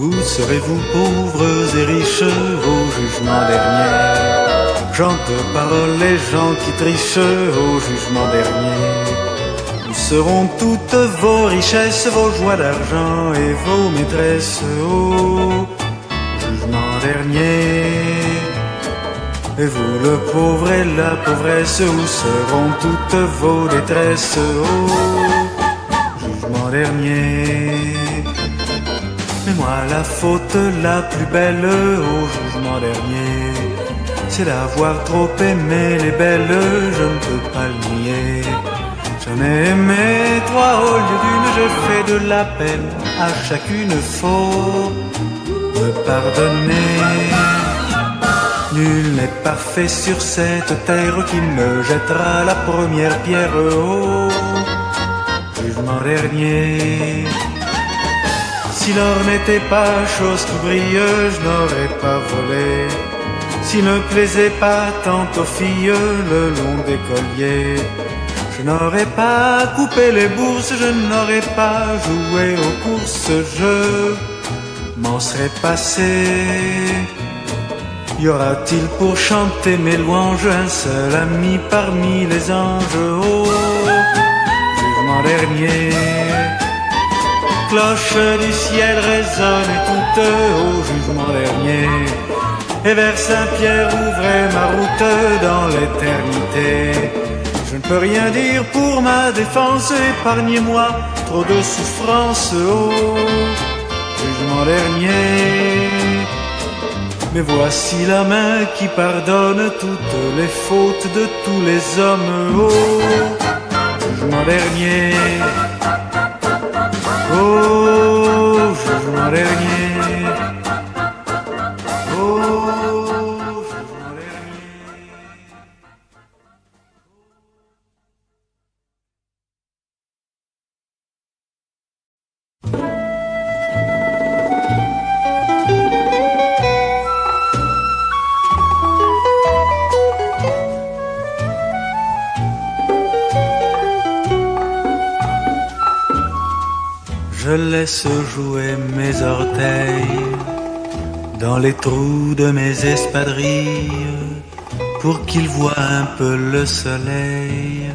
Où serez-vous pauvres et riches au jugement dernier? Gens de parole, les gens qui trichent au jugement dernier. Où seront toutes vos richesses, vos joies d'argent et vos maîtresses au jugement dernier? Et vous, le pauvre et la pauvresse, où seront toutes vos détresses au jugement dernier? Mais moi, la faute la plus belle au jugement dernier, c'est d'avoir trop aimé les belles, je ne peux pas le nier. J'en ai aimé trois au lieu d'une, j'ai fait de la peine à chacune, faut me pardonner. Nul n'est parfait sur cette terre qui me jettera la première pierre au jugement dernier. Si l'or n'était pas chose qui brille, je n'aurais pas volé. S'il ne plaisait pas tant aux filles le long des colliers, je n'aurais pas coupé les bourses, je n'aurais pas joué aux courses, je m'en serais passé. Y aura-t-il pour chanter mes louanges un seul ami parmi les anges au jugement dernier? Cloche du ciel résonne toute au jugement dernier, et vers Saint-Pierre ouvrez ma route dans l'éternité. Je ne peux rien dire pour ma défense, épargnez-moi trop de souffrance au jugement dernier. Mais voici la main qui pardonne toutes les fautes de tous les hommes au jugement dernier. Au jugement dernier. Je laisse jouer mes orteils dans les trous de mes espadrilles pour qu'ils voient un peu le soleil,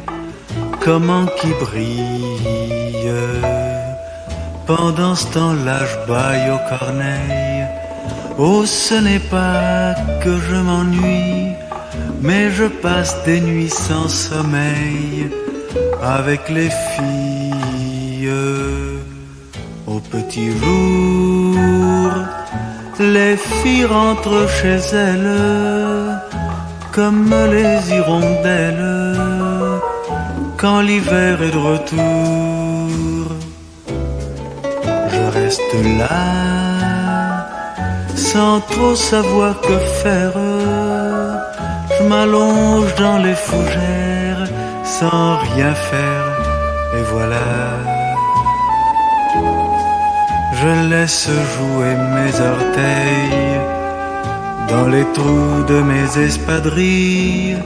comment qui brille. Pendant ce temps-là, je baille au corneille. Oh, ce n'est pas que je m'ennuie, mais je passe des nuits sans sommeil avec les filles. Au petit jour, les filles rentrent chez elles comme les hirondelles quand l'hiver est de retour. Je reste là sans trop savoir que faire. Je m'allonge dans les fougères sans rien faire, et voilà. Je laisse jouer mes orteils dans les trous de mes espadrilles.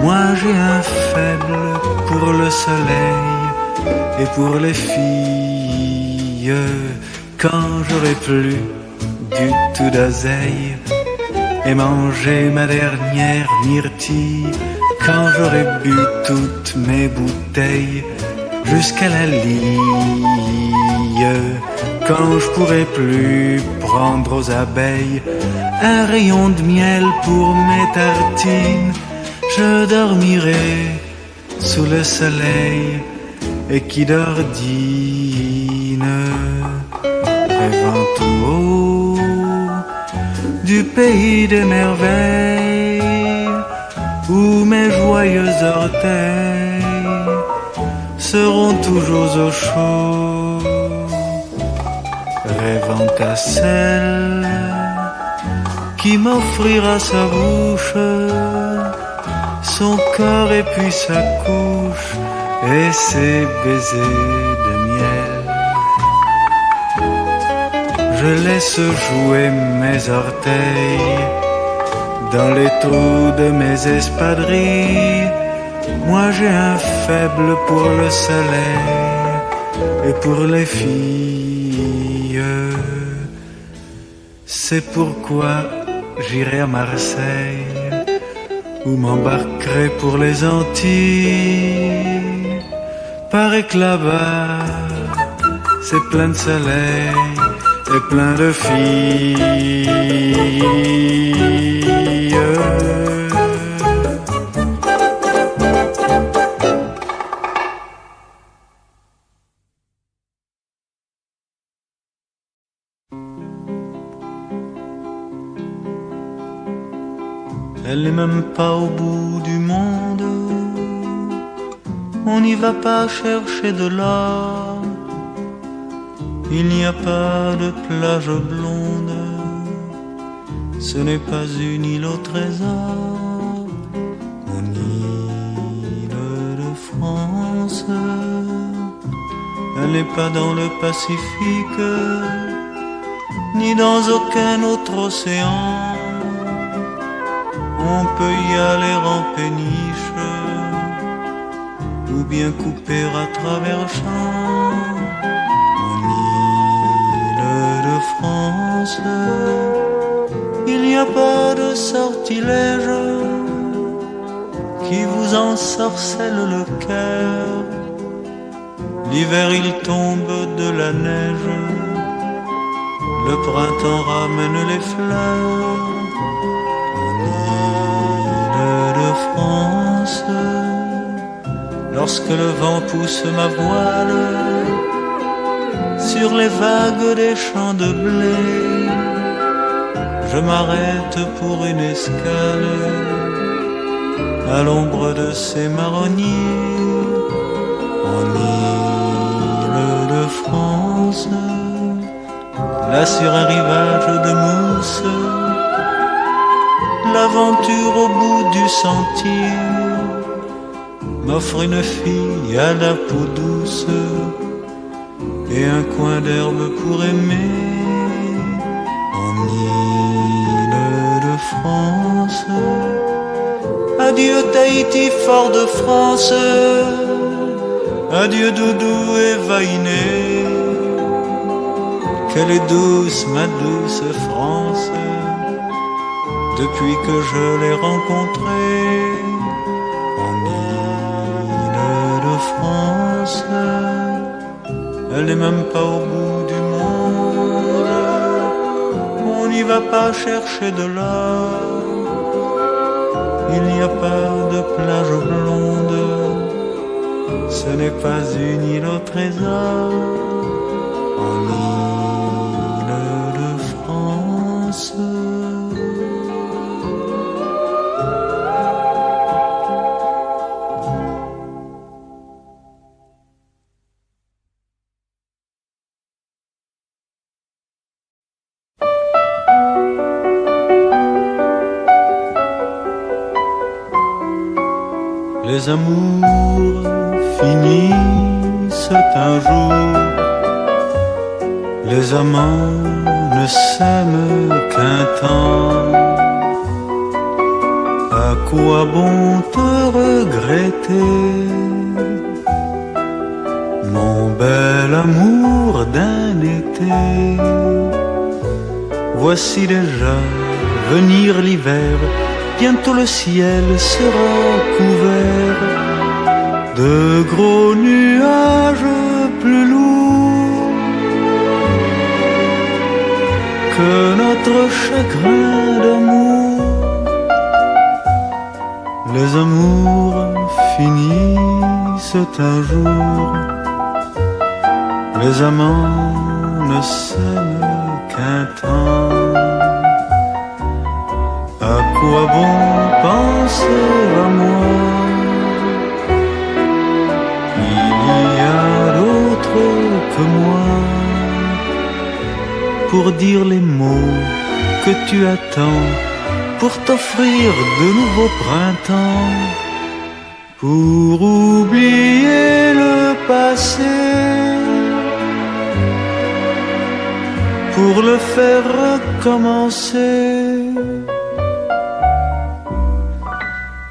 Moi j'ai un faible pour le soleil et pour les filles. Quand j'aurai plus du tout d'oseille et mangé ma dernière myrtille, quand j'aurai bu toutes mes bouteilles jusqu'à la lille, quand je pourrai plus prendre aux abeilles un rayon de miel pour mes tartines, je dormirai sous le soleil et qui d'ordine, rêvant tout haut du pays des merveilles, où mes joyeux orteils seront toujours au chaud, rêvant à celle qui m'offrira sa bouche, son corps et puis sa couche et ses baisers de miel. Je laisse jouer mes orteils dans les trous de mes espadrilles. Moi j'ai un faible pour le soleil et pour les filles. C'est pourquoi j'irai à Marseille, ou m'embarquerai pour les Antilles. Paraît que là-bas, c'est plein de soleil et plein de filles. Elle n'est même pas au bout du monde, on n'y va pas chercher de l'or. Il n'y a pas de plage blonde, ce n'est pas une île au trésor. Mon île de France, elle n'est pas dans le Pacifique, ni dans aucun autre océan. On peut y aller en péniche, ou bien couper à travers champs. En île de France, il n'y a pas de sortilège qui vous ensorcelle le cœur. L'hiver il tombe de la neige, le printemps ramène les fleurs. France, lorsque le vent pousse ma voile sur les vagues des champs de blé, je m'arrête pour une escale à l'ombre de ces marronniers. En île de France, là sur un rivage de mousse, l'aventure au bout du sentier m'offre une fille à la peau douce et un coin d'herbe pour aimer. En île de France, adieu Tahiti, fort de France, adieu Doudou et Vainé. Qu'elle est douce, ma douce France, depuis que je l'ai rencontrée. En île de France, elle n'est même pas au bout du monde, on n'y va pas chercher de l'or. Il n'y a pas de plage blonde, ce n'est pas une île au trésor. En île de France, les amours finissent un jour, les amants ne s'aiment qu'un temps. À quoi bon te regretter, mon bel amour d'un été? Voici déjà venir l'hiver, bientôt le ciel sera couvert de gros nuages plus lourds que notre chagrin d'amour. Les amours finissent un jour, les amants ne s'aiment qu'un temps. À quoi bon penser à moi? Il y a d'autres que moi pour dire les mots que tu attends, pour t'offrir de nouveaux printemps, pour oublier le passé, pour le faire recommencer.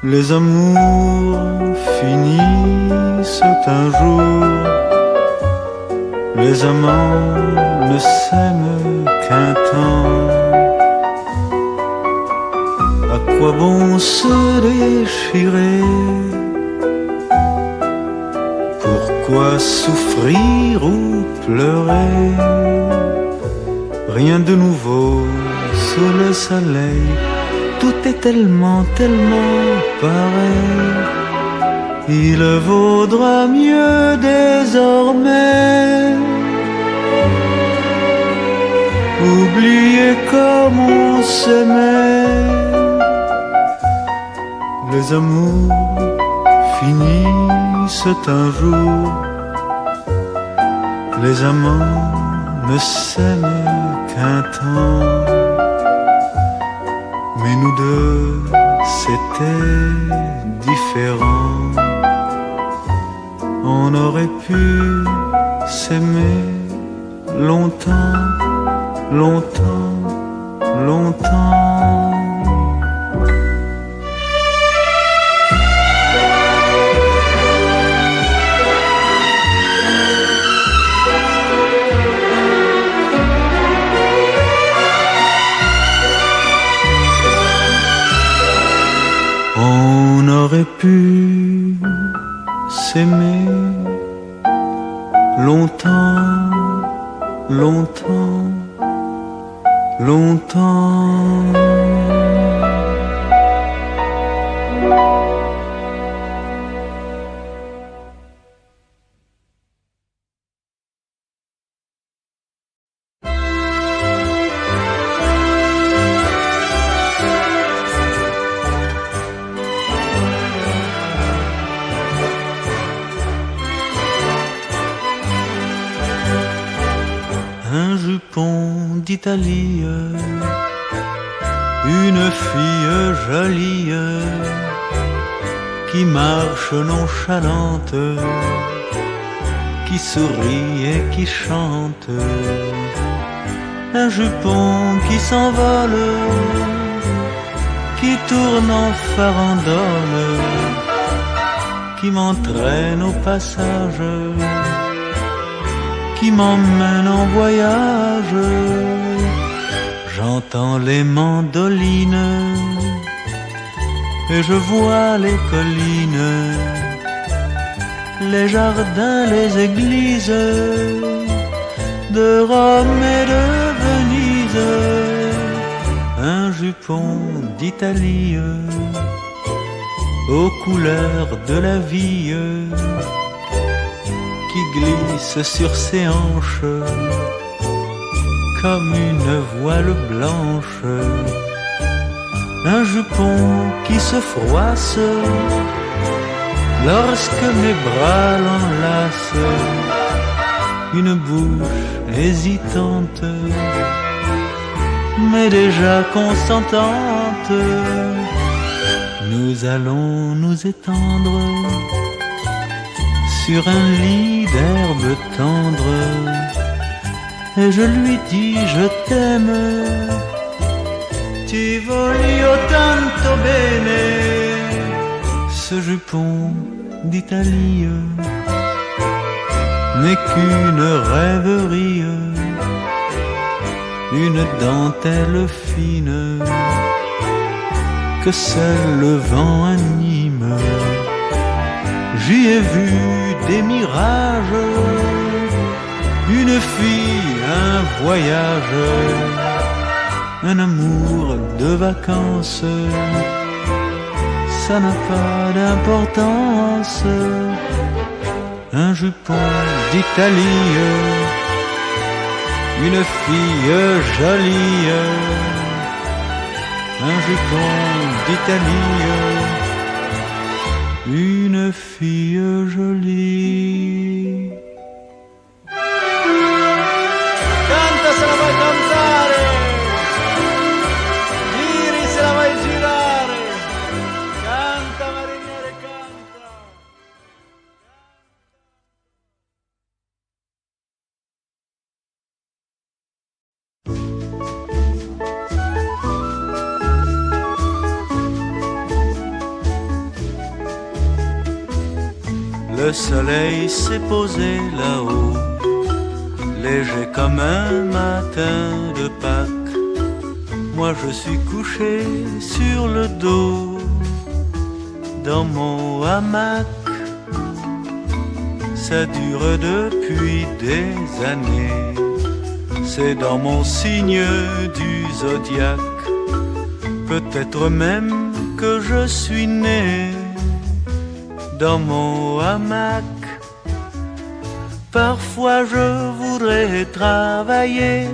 Les amours finissent un jour, les amants ne s'aiment qu'un temps. quoi bon se déchirer? Pourquoi souffrir ou pleurer? Rien de nouveau sous le soleil, tout est tellement, tellement pareil. Il vaudra mieux désormais oublier comme on s'aimait. Les amours finissent un jour, les amants ne s'aiment qu'un temps. Mais nous deux, c'était différent. On aurait pu s'aimer longtemps, longtemps, longtemps. On aurait pu s'aimer longtemps, longtemps, longtemps. Un jupon d'Italie, une fille jolie qui marche nonchalante, qui sourit et qui chante. Un jupon qui s'envole, qui tourne en farandole, qui m'entraîne au passage, qui m'emmène en voyage. J'entends les mandolines et je vois les collines, les jardins, les églises de Rome et de Venise. Un jupon d'Italie aux couleurs de la vie qui glisse sur ses hanches comme une voile blanche. Un jupon qui se froisse lorsque mes bras l'enlacent. Une bouche hésitante mais déjà consentante. Nous allons nous étendre sur un lit d'herbe tendre et je lui dis je t'aime. Ti voglio tanto bene. Ce jupon d'Italie n'est qu'une rêverie, une dentelle fine que seul le vent anime. J'y ai vu des mirages, une fille, un voyage, un amour de vacances. Ça n'a pas d'importance. Un jupon d'Italie, une fille jolie. Un jupon d'Italie, une fille jolie. Canta se la vuoi cantare, giri se la vuoi girare, canta mariniere canta. Le soleil s'est posé là-haut, léger comme un matin de Pâques. moi je suis couché sur le dos dans mon hamac. Ça dure depuis des années, c'est dans mon signe du zodiaque. Peut-être même que je suis né dans mon hamac. Parfois je voudrais travailler,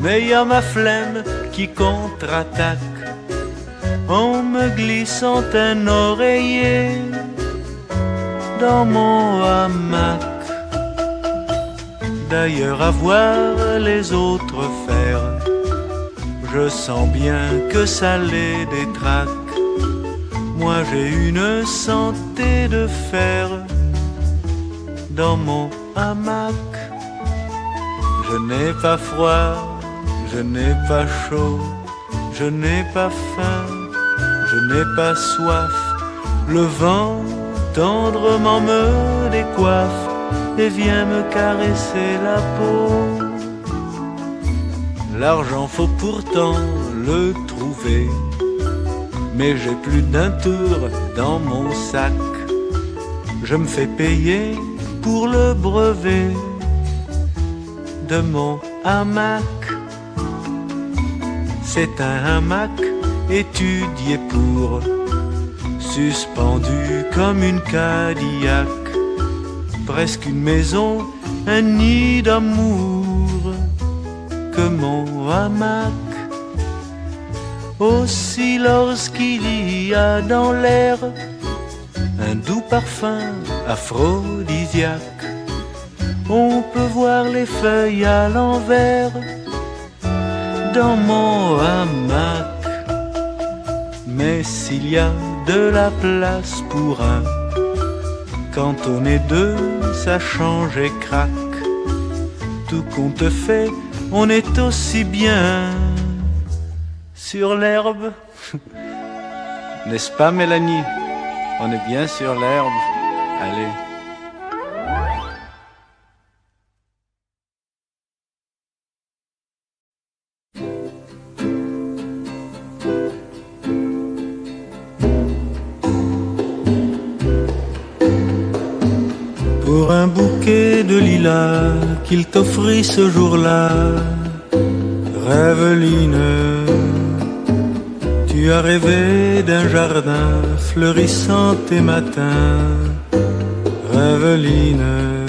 mais y a ma flemme qui contre-attaque en me glissant un oreiller dans mon hamac. D'ailleurs à voir les autres faire, je sens bien que ça les détraque. Moi j'ai une santé de fer dans mon hamac. Je n'ai pas froid, je n'ai pas chaud, je n'ai pas faim, je n'ai pas soif. Le vent tendrement me décoiffe et vient me caresser la peau. L'argent faut pourtant le trouver, mais j'ai plus d'un tour dans mon sac. Je me fais payer pour le brevet de mon hamac. C'est un hamac étudié pour, suspendu comme une Cadillac, presque une maison, un nid d'amour que mon hamac. Aussi lorsqu'il y a dans l'air un doux parfum aphrodisiaque, on peut voir les feuilles à l'envers dans mon hamac. Mais s'il y a de la place pour un, quand on est deux, ça change et craque. Tout compte fait, on est aussi bien sur l'herbe. N'est-ce pas Mélanie? On est bien sur l'herbe. Allez. Pour un bouquet de lilas qu'il t'offrit ce jour-là, Rêveline, tu as rêvé d'un jardin fleurissant tes matins. Rêveline,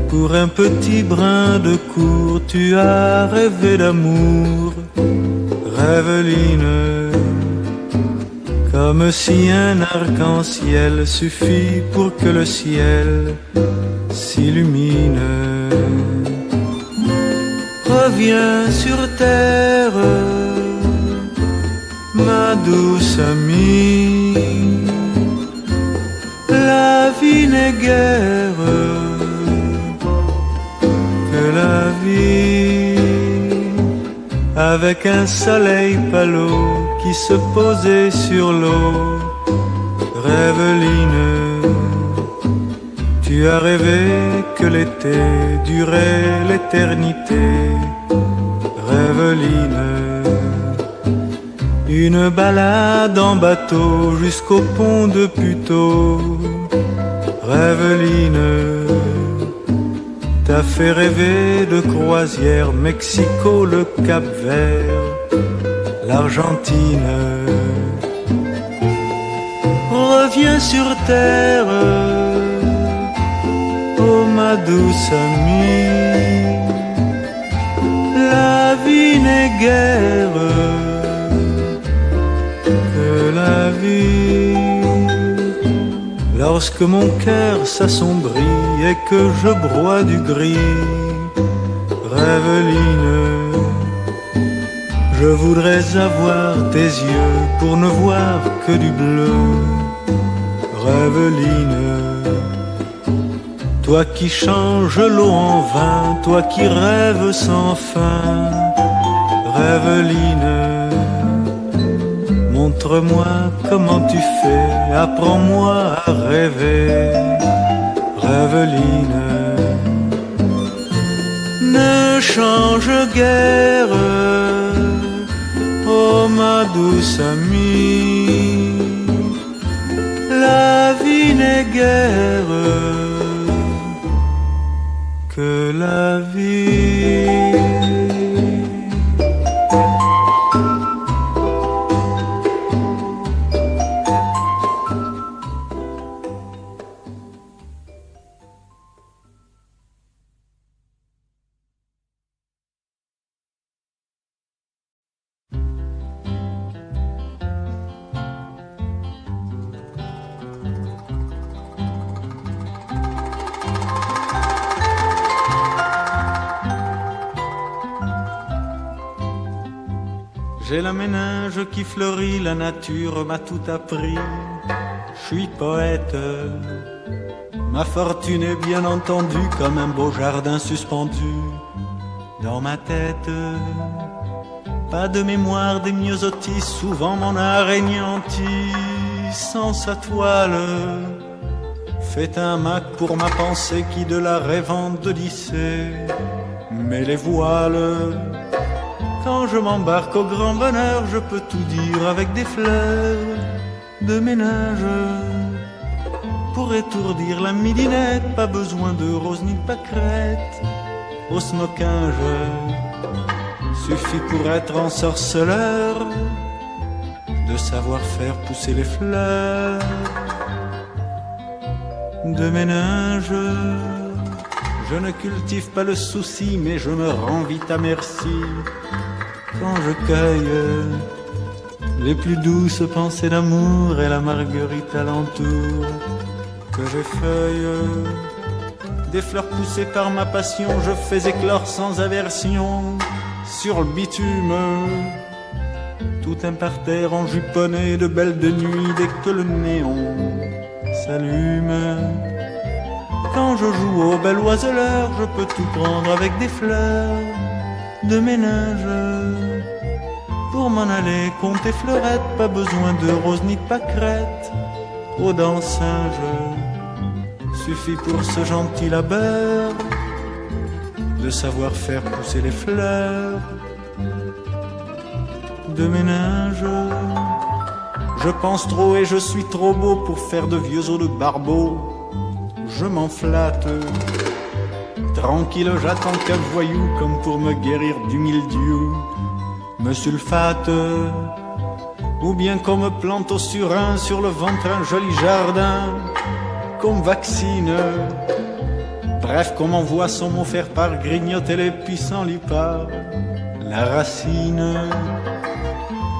pour un petit brin de cour, tu as rêvé d'amour. Rêveline, comme si un arc-en-ciel suffit pour que le ciel s'illumine. Reviens sur terre, ma douce amie. La vie n'est guère que la vie, avec un soleil pâle qui se posait sur l'eau. Rêveline, tu as rêvé que l'été durait l'éternité. Rêveline, une balade en bateau jusqu'au pont de Puteaux. Rêveline, t'as fait rêver de croisière, Mexico, le Cap-Vert, l'Argentine. Reviens sur terre, oh ma douce amie. La vie n'est guère que la vie. Lorsque mon cœur s'assombrit et que je broie du gris, Rêveline, je voudrais avoir tes yeux pour ne voir que du bleu. Rêveline, toi qui changes l'eau en vin, toi qui rêves sans fin. Rêveline, montre-moi comment tu fais, apprends-moi à rêver. Rêveline, ne change guère amis, la vie n'est guère que la vie. J'ai la méninge qui fleurit, la nature m'a tout appris. Je suis poète, ma fortune est bien entendu comme un beau jardin suspendu dans ma tête. Pas de mémoire des myosotis, souvent mon art anéanti. Sans sa toile, fait un Mac pour ma pensée qui de la rêvante d'Odyssée met les voiles. Quand je m'embarque au grand bonheur, je peux tout dire avec des fleurs de ménage. Pour étourdir la midinette, pas besoin de rose ni de pâquerette. Au smoquinge, suffit pour être ensorceleur de savoir faire pousser les fleurs de ménage. Je ne cultive pas le souci, mais je me rends vite à merci quand je cueille les plus douces pensées d'amour et la marguerite alentour que j'effeuille. Des fleurs poussées par ma passion, je fais éclore sans aversion sur le bitume tout un parterre enjuponné de belles de nuit dès que le néon s'allume. Quand je joue au bel oiseleur, je peux tout prendre avec des fleurs de ménage. Pour m'en aller compter fleurettes, pas besoin de rose ni de pâquerette. Aux dents singes, suffit pour ce gentil labeur de savoir faire pousser les fleurs de ménage. Je pense trop et je suis trop beau pour faire de vieux os de barbeau. Je m'en flatte, tranquille j'attends qu'un voyou comme pour me guérir du mildiou me sulfate, ou bien qu'on me plante au surin sur le ventre un joli jardin, qu'on me vaccine, bref qu'on m'envoie son mot faire part grignoter les puissants lipas, la racine.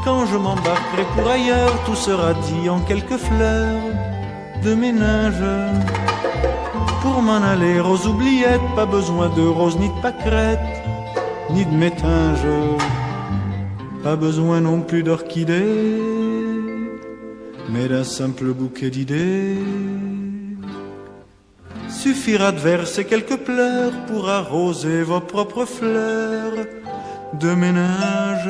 Quand je m'embarquerai pour ailleurs, tout sera dit en quelques fleurs de ménage. Pour m'en aller aux oubliettes, pas besoin de rose ni de pâquerette, ni de métinge, pas besoin non plus d'orchidées, mais d'un simple bouquet d'idées. Suffira de verser quelques pleurs pour arroser vos propres fleurs de ménage.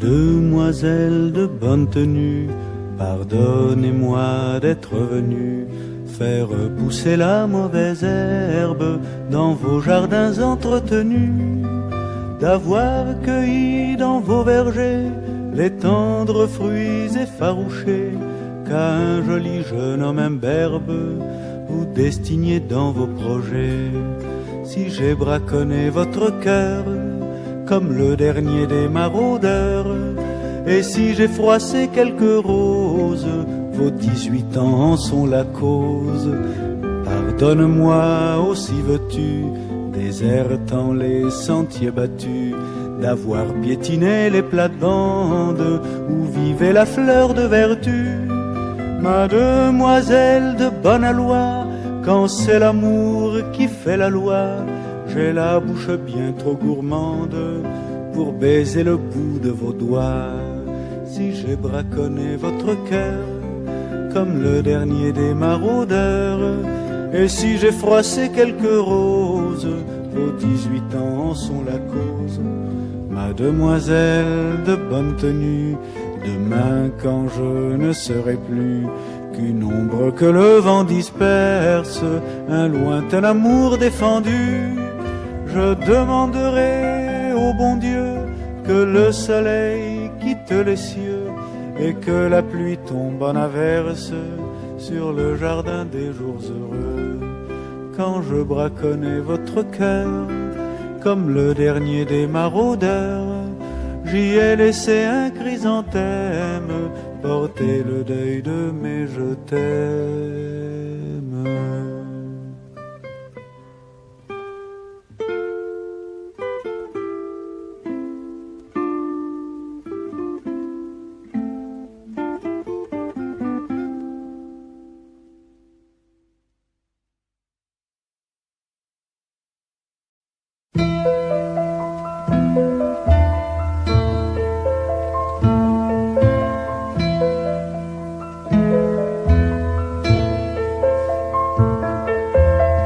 Mademoiselle de bonne tenue, pardonnez-moi d'être venu faire pousser la mauvaise herbe dans vos jardins entretenus, d'avoir cueilli dans vos vergers les tendres fruits effarouchés qu'à un joli jeune homme imberbe vous destiniez dans vos projets. Si j'ai braconné votre cœur comme le dernier des maraudeurs, et si j'ai froissé quelques roses, vos 18 ans en sont la cause. Pardonne-moi, aussi veux-tu, désertant les sentiers battus, d'avoir piétiné les plates-bandes où vivait la fleur de vertu. Mademoiselle de bonne aloi, quand c'est l'amour qui fait la loi, j'ai la bouche bien trop gourmande pour baiser le bout de vos doigts. Si j'ai braconné votre cœur comme le dernier des maraudeurs, et si j'ai froissé quelques roses, vos 18 ans en sont la cause. Mademoiselle de bonne tenue, demain quand je ne serai plus qu'une ombre que le vent disperse, un lointain amour défendu, je demanderai au bon Dieu que le soleil quitte les cieux et que la pluie tombe en averse sur le jardin des jours heureux. Quand je braconnais votre cœur comme le dernier des maraudeurs, j'y ai laissé un chrysanthème porter le deuil de mes je t'aime.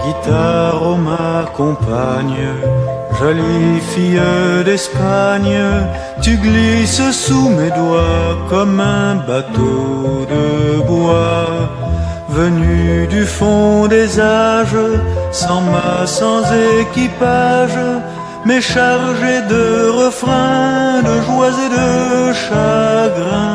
Guitare, oh ma compagne, jolie fille d'Espagne, tu glisses sous mes doigts comme un bateau de bois, venu du fond des âges, sans mât, sans équipage, mais chargé de refrains, de joies et de chagrins.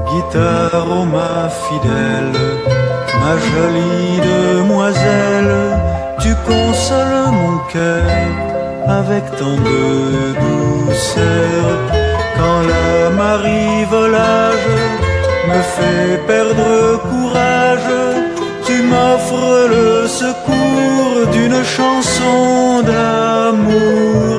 Guitare, oh ma fidèle, ma jolie demoiselle, tu consoles mon cœur avec tant de douceur. Quand la marée volage me fait perdre courage, tu m'offres le secours d'une chanson d'amour.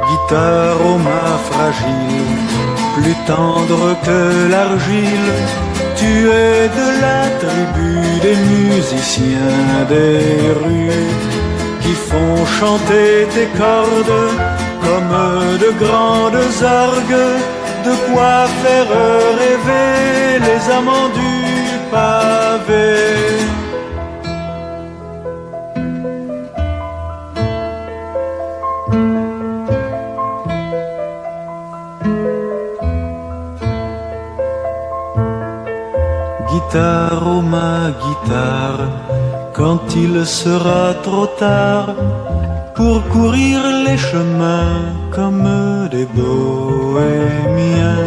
Guitare, oh ma fragile, plus tendre que l'argile, tu es de la tribu des musiciens des rues qui font chanter tes cordes comme de grandes orgues, de quoi faire rêver les amants du pavé. Guitare, oh ma guitare, quand il sera trop tard pour courir les chemins comme des bohémiens,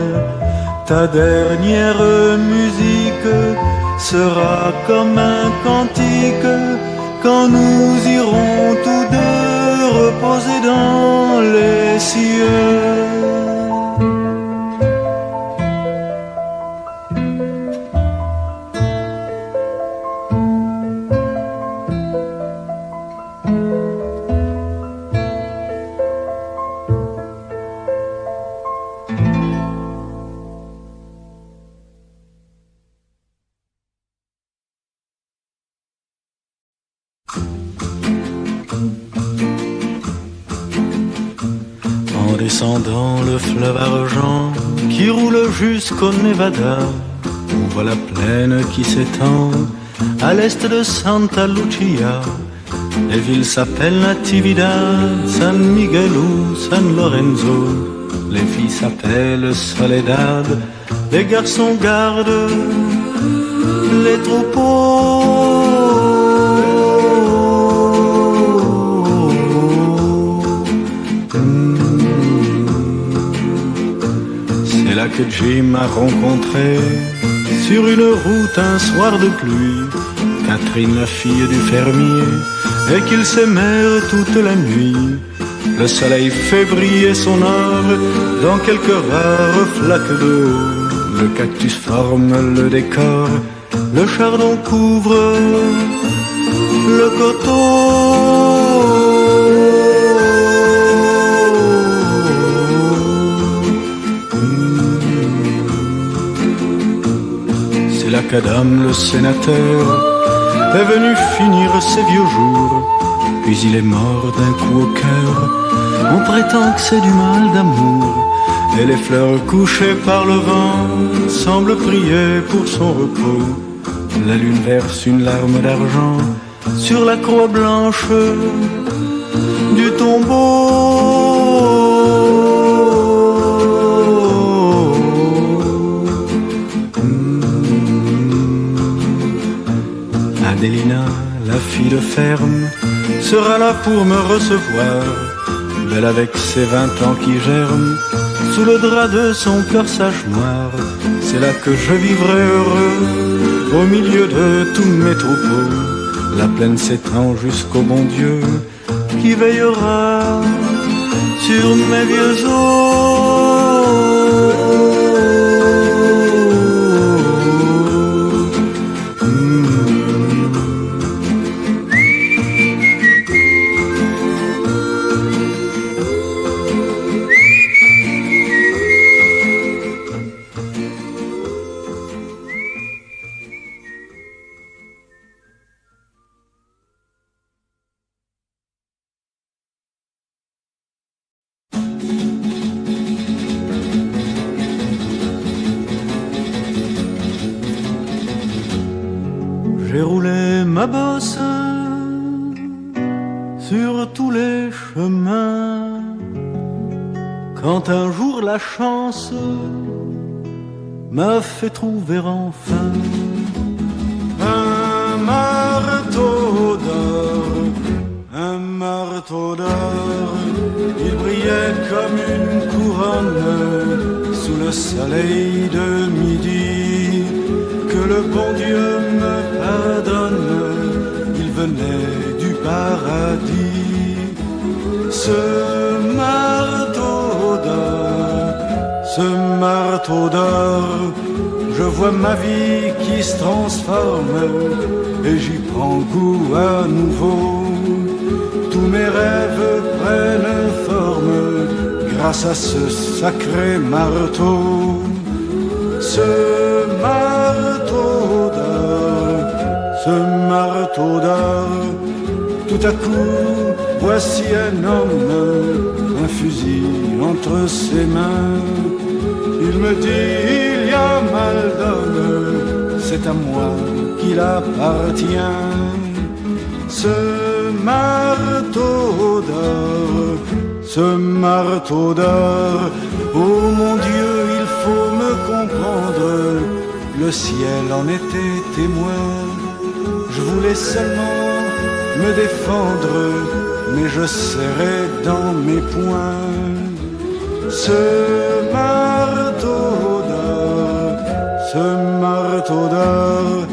ta dernière musique sera comme un cantique quand nous irons tous deux reposer dans les cieux. En descendant le fleuve argent qui roule jusqu'au Nevada, on voit la plaine qui s'étend à l'est de Santa Lucia. Les villes s'appellent Natividad, San Miguel ou San Lorenzo. Les filles s'appellent Soledad, les garçons gardent les troupeaux. C'est là que Jim a rencontré sur une route un soir de pluie Catherine, la fille du fermier, et qu'ils s'aimèrent toute la nuit. Le soleil fait briller son or dans quelques rares flaques d'eau. Le cactus forme le décor, le chardon couvre le coteau. C'est là qu'Adam le sénateur est venu finir ses vieux jours, puis il est mort d'un coup au cœur. On prétend que c'est du mal d'amour, et les fleurs couchées par le vent semblent prier pour son repos. La lune verse une larme d'argent sur la croix blanche du tombeau. Adélina, la fille de ferme, sera là pour me recevoir, belle avec ses 20 ans qui germent sous le drap de son corsage noir. C'est là que je vivrai heureux au milieu de tous mes troupeaux. La plaine s'étend jusqu'au bon Dieu qui veillera sur mes vieux os. J'ai roulé ma bosse sur tous les chemins, quand un jour la chance m'a fait trouver enfin un marteau d'or, un marteau d'or. Il brillait comme une couronne sous le soleil de midi. Que le bon Dieu me pardonne, il venait du paradis. Ce marteau d'or, ce marteau d'or, je vois ma vie qui se transforme et j'y prends goût à nouveau. Tous mes rêves prennent forme grâce à ce sacré marteau. Ce marteau d'or, ce marteau d'or, tout à coup, voici un homme, un fusil entre ses mains. Il me dit, il y a mal d'homme, c'est à moi qu'il appartient. Ce marteau d'or, ce marteau d'or, oh mon Dieu, il faut me comprendre, le ciel en était témoin. Je voulais seulement me défendre, mais je serrais dans mes poings. Ce marteau d'or, ce marteau d'or,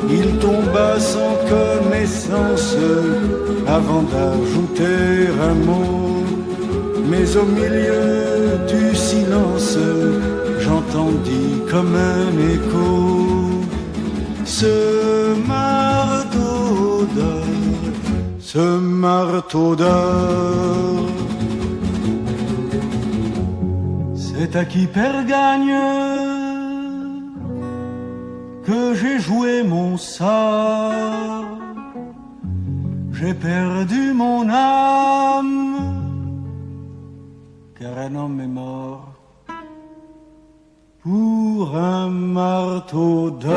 il tomba sans connaissance avant d'ajouter un mot. Mais au milieu du silence, j'entendis comme un écho ce marteau d'or, ce marteau d'or. C'est à qui perd gagne que j'ai joué mon sort. J'ai perdu mon âme, car un homme est mort pour un marteau d'or.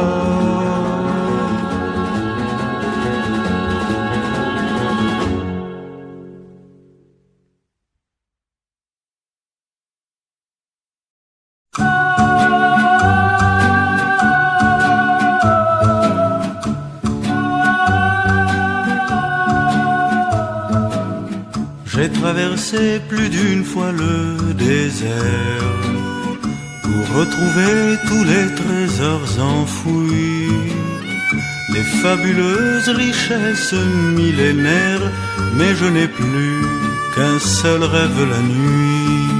J'ai traversé plus d'une fois le désert pour retrouver tous les trésors enfouis. les fabuleuses richesses millénaires, mais je n'ai plus qu'un seul rêve la nuit.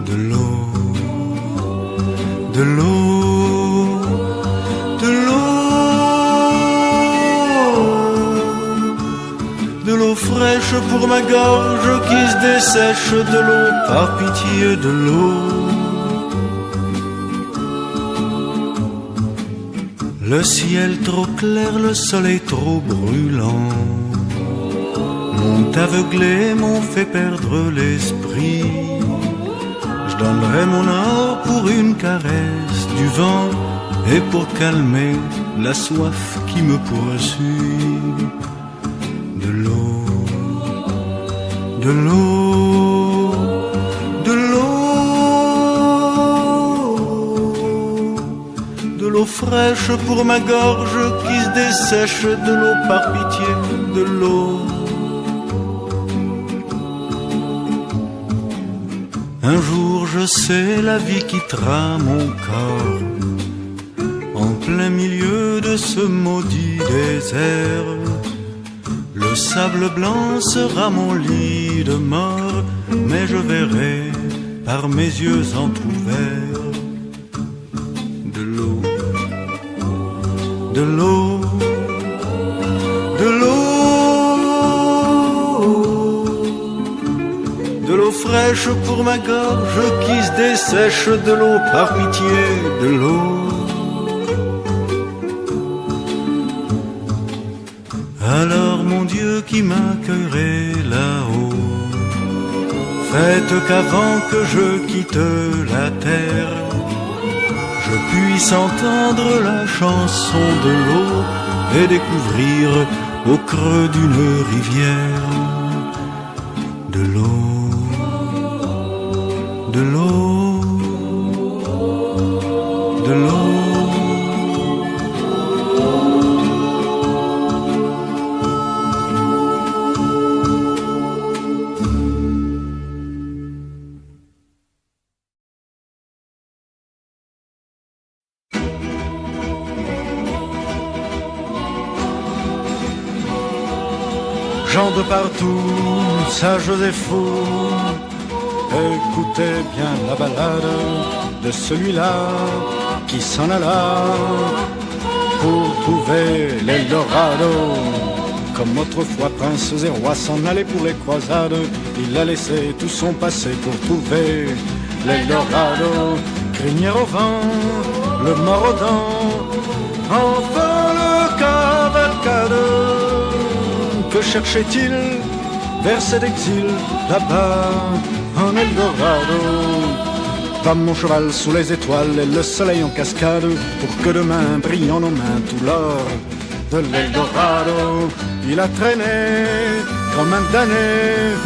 De l'eau, de l'eau, de l'eau, de l'eau fraîche pour ma gorge qui se dessèche, de l'eau, par pitié, de l'eau. Le ciel trop clair, le soleil trop brûlant m'ont aveuglé, m'ont fait perdre l'esprit. Je donnerais mon or pour une caresse du vent et pour calmer la soif qui me poursuit. De l'eau, de l'eau, de l'eau, de l'eau fraîche pour ma gorge qui se dessèche, de l'eau par pitié, de l'eau. Un jour je sais la vie quittera mon corps en plein milieu de ce maudit désert. Le sable blanc sera mon lit de mort, mais je verrai par mes yeux entr'ouverts de l'eau, de l'eau, de l'eau, de l'eau fraîche pour ma gorge qui se dessèche, de l'eau par pitié, de l'eau. Alors mon Dieu qui m'accueillerait là-haut, faites qu'avant que je quitte la terre, je puisse entendre la chanson de l'eau et découvrir au creux d'une rivière de l'eau, de l'eau, de l'eau. Gens de partout, sages et fous, écoutez bien la ballade de celui-là qui s'en alla pour trouver l'Eldorado. Comme autrefois princes et rois s'en allaient pour les croisades, il a laissé tout son passé pour trouver l'Eldorado. Crinière au vent, le mort aux dents, enfin le cavalcade. Que cherchait-il vers cet exil là-bas en Eldorado? Va mon cheval sous les étoiles et le soleil en cascade, pour que demain brille en nos mains tout l'or de l'Eldorado. Il a traîné comme un damné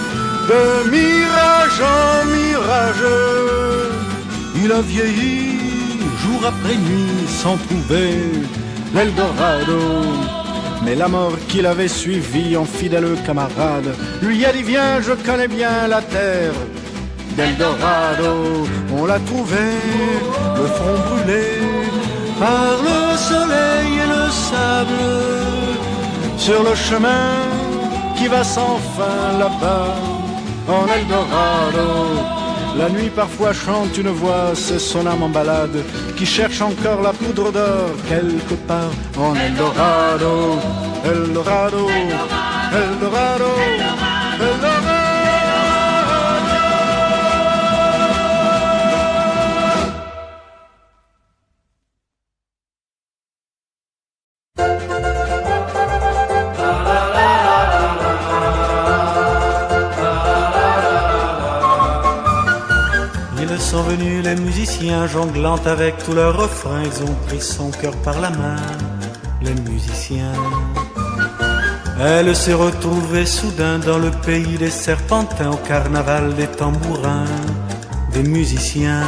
de mirage en mirage. Il a vieilli jour après nuit sans trouver l'Eldorado. Mais la mort qu'il avait suivi en fidèle camarade lui a dit viens, je connais bien la terre d'Eldorado. On l'a trouvé, le front brûlé par le soleil et le sable, sur le chemin qui va sans fin là-bas en Eldorado. La nuit parfois chante une voix, c'est son âme en balade, qui cherche encore la poudre d'or quelque part en Eldorado. Eldorado, Eldorado, Eldorado. Ils sont venus les musiciens, jonglant avec tous leurs refrains. Ils ont pris son cœur par la main, les musiciens. Elle s'est retrouvée soudain dans le pays des serpentins, au carnaval des tambourins, des musiciens.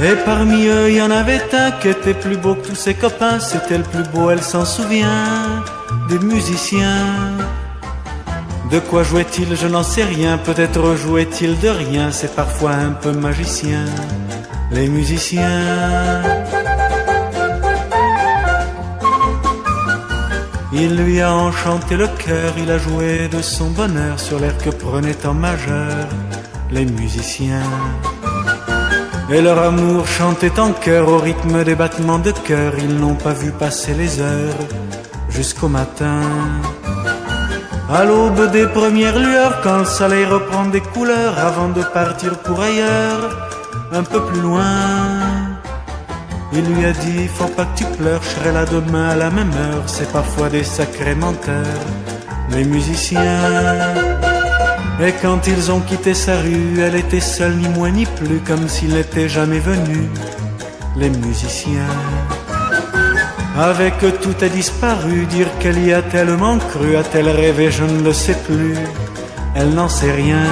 Et parmi eux, il y en avait un qui était plus beau que tous ses copains. C'était le plus beau, elle s'en souvient, des musiciens. De quoi jouait-il, je n'en sais rien. Peut-être jouait-il de rien. C'est parfois un peu magicien, les musiciens. Il lui a enchanté le cœur, il a joué de son bonheur sur l'air que prenaient en majeur les musiciens. Et leur amour chantait en chœur au rythme des battements de cœur. Ils n'ont pas vu passer les heures jusqu'au matin. À l'aube des premières lueurs, quand le soleil reprend des couleurs, avant de partir pour ailleurs, un peu plus loin, il lui a dit, faut pas que tu pleures, je serai là demain à la même heure. C'est parfois des sacrés menteurs, les musiciens. Et quand ils ont quitté sa rue, elle était seule, ni moins ni plus, comme s'il n'était jamais venu, les musiciens. Avec tout a disparu, dire qu'elle y a tellement cru, a-t-elle rêvé, je ne le sais plus, elle n'en sait rien.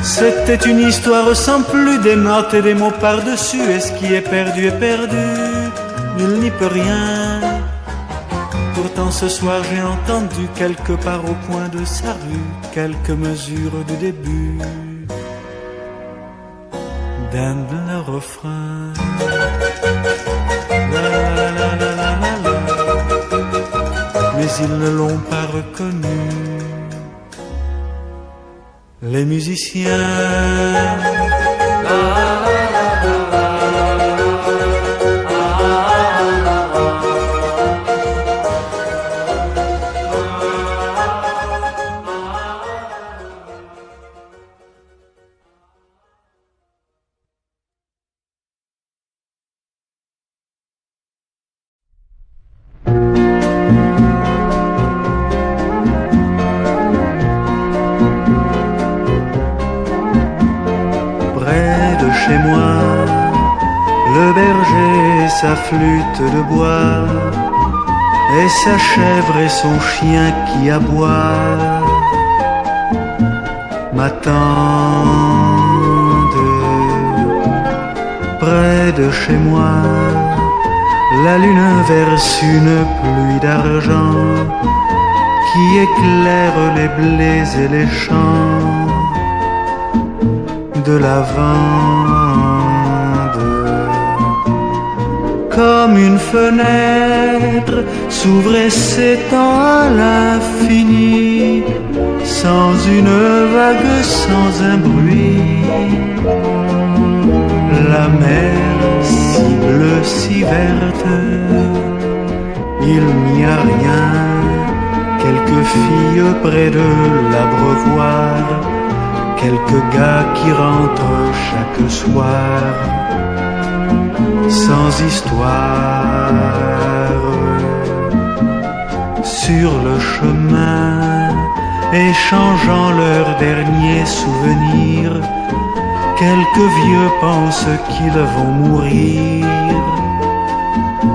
C'était une histoire sans plus, des notes et des mots par-dessus, et ce qui est perdu est perdu, nul n'y peut rien. Pourtant ce soir j'ai entendu quelque part au coin de sa rue quelques mesures du début d'un refrain. La, la, la, la, la, la, la. Mais ils ne l'ont pas reconnu, les musiciens. La, la, sa flûte de bois et sa chèvre et son chien qui aboie m'attendent près de chez moi. La lune verse une pluie d'argent qui éclaire les blés et les champs de lavande. Comme une fenêtre s'ouvre et s'étend à l'infini, sans une vague, sans un bruit. La mer si bleue, si verte, il n'y a rien. Quelques filles près de l'abreuvoir, quelques gars qui rentrent chaque soir. Sans histoire, sur le chemin, échangeant leurs derniers souvenirs, quelques vieux pensent qu'ils vont mourir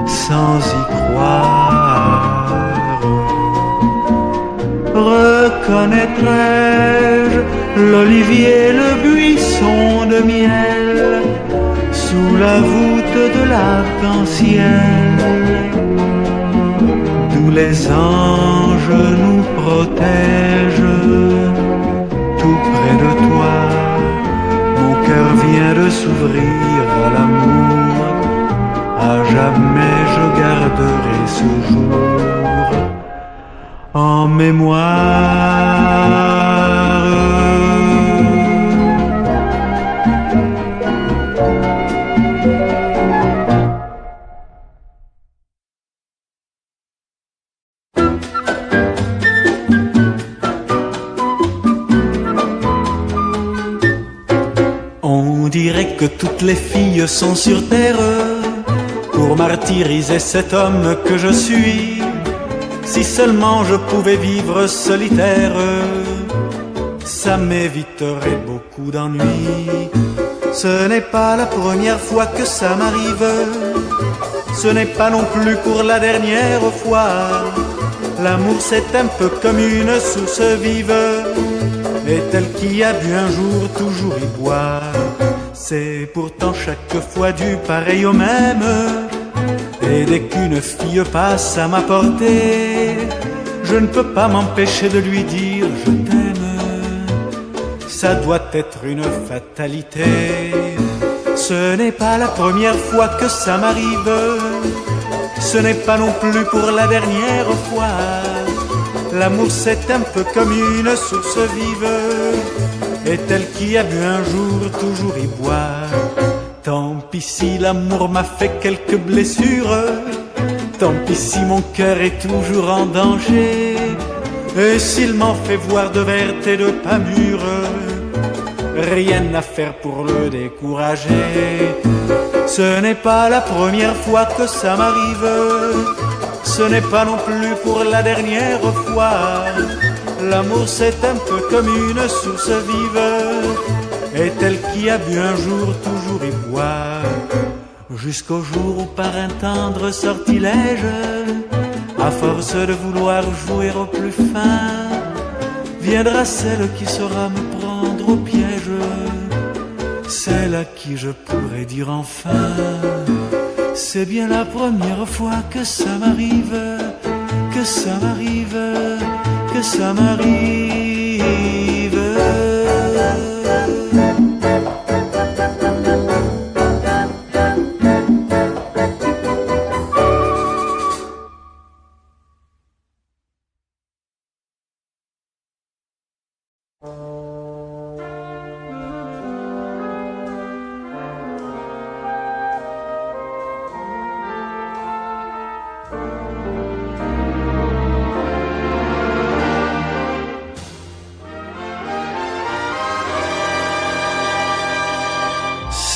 sans y croire. Reconnaîtrai-je l'olivier, le buisson de miel sous la voûte de l'arc-en-ciel, d'où les anges nous protègent, tout près de toi, mon cœur vient de s'ouvrir à l'amour, à jamais je garderai ce jour en mémoire. Que toutes les filles sont sur terre pour martyriser cet homme que je suis. Si seulement je pouvais vivre solitaire, ça m'éviterait beaucoup d'ennuis. Ce n'est pas la première fois que ça m'arrive, ce n'est pas non plus pour la dernière fois. L'amour c'est un peu comme une source vive, et tel qui a bu un jour toujours y boit. C'est pourtant chaque fois du pareil au même, et dès qu'une fille passe à ma portée, je ne peux pas m'empêcher de lui dire je t'aime. Ça doit être une fatalité. Ce n'est pas la première fois que ça m'arrive, ce n'est pas non plus pour la dernière fois. L'amour c'est un peu comme une source vive, et tel qui a bu un jour toujours y boit. Tant pis si l'amour m'a fait quelques blessures, tant pis si mon cœur est toujours en danger, et s'il m'en fait voir de vertes et de pas mûres, rien à faire pour le décourager. Ce n'est pas la première fois que ça m'arrive, ce n'est pas non plus pour la dernière fois. L'amour c'est un peu comme une source vive, et tel qui a bu un jour toujours y boit. Jusqu'au jour où par un tendre sortilège, à force de vouloir jouer au plus fin, viendra celle qui saura me prendre au piège, celle à qui je pourrais dire enfin: c'est bien la première fois que ça m'arrive, que ça m'arrive, que ça m'arrive.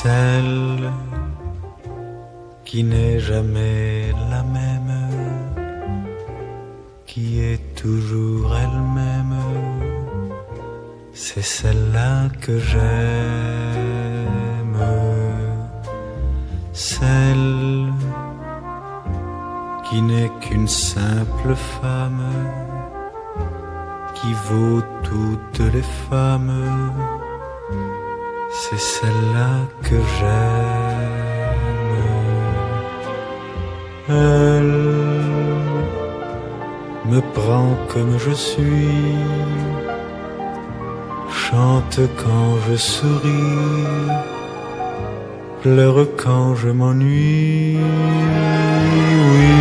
Celle qui n'est jamais la même, qui est toujours elle-même, c'est celle-là que j'aime. Celle qui n'est qu'une simple femme, qui vaut toutes les femmes, c'est celle-là que j'aime. Elle me prend comme je suis, chante quand je souris, pleure quand je m'ennuie. Oui,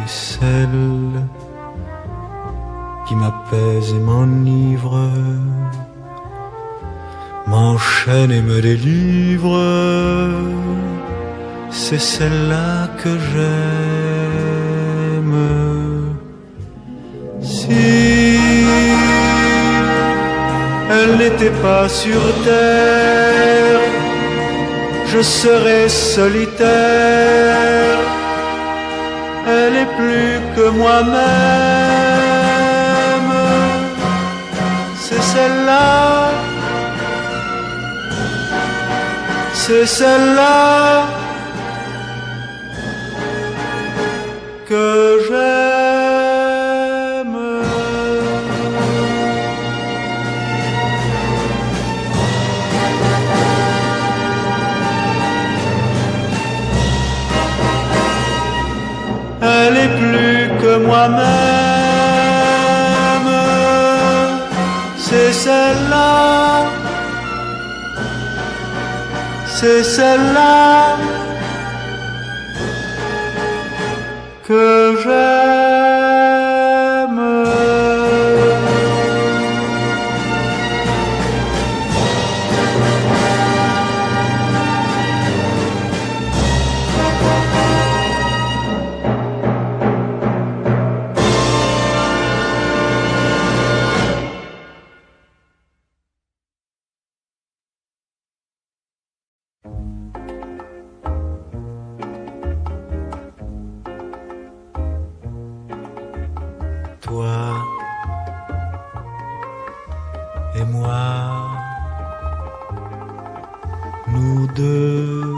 celle qui m'apaise et m'enivre, m'enchaîne et me délivre, c'est celle-là que j'aime. Si elle n'était pas sur terre, je serais solitaire. Elle est plus que moi-même, c'est celle-là. C'est celle-là que j'aime. Elle est plus que moi-même, c'est celle-là. C'est celle-là que j'aime. Toi et moi, nous deux,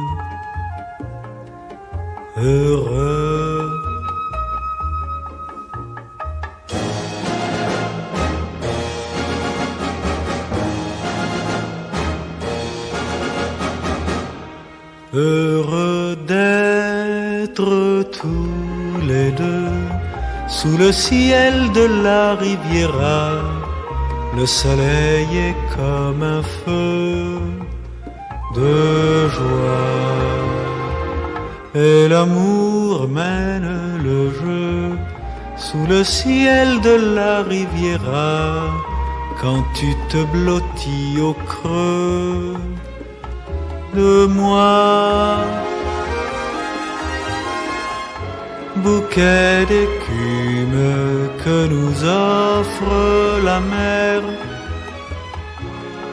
heureux. Heureux d'être tous les deux sous le ciel de la Riviera. Le soleil est comme un feu de joie. et l'amour mène le jeu sous le ciel de la Riviera quand tu te blottis au creux de moi. Bouquet d'écume que nous offre la mer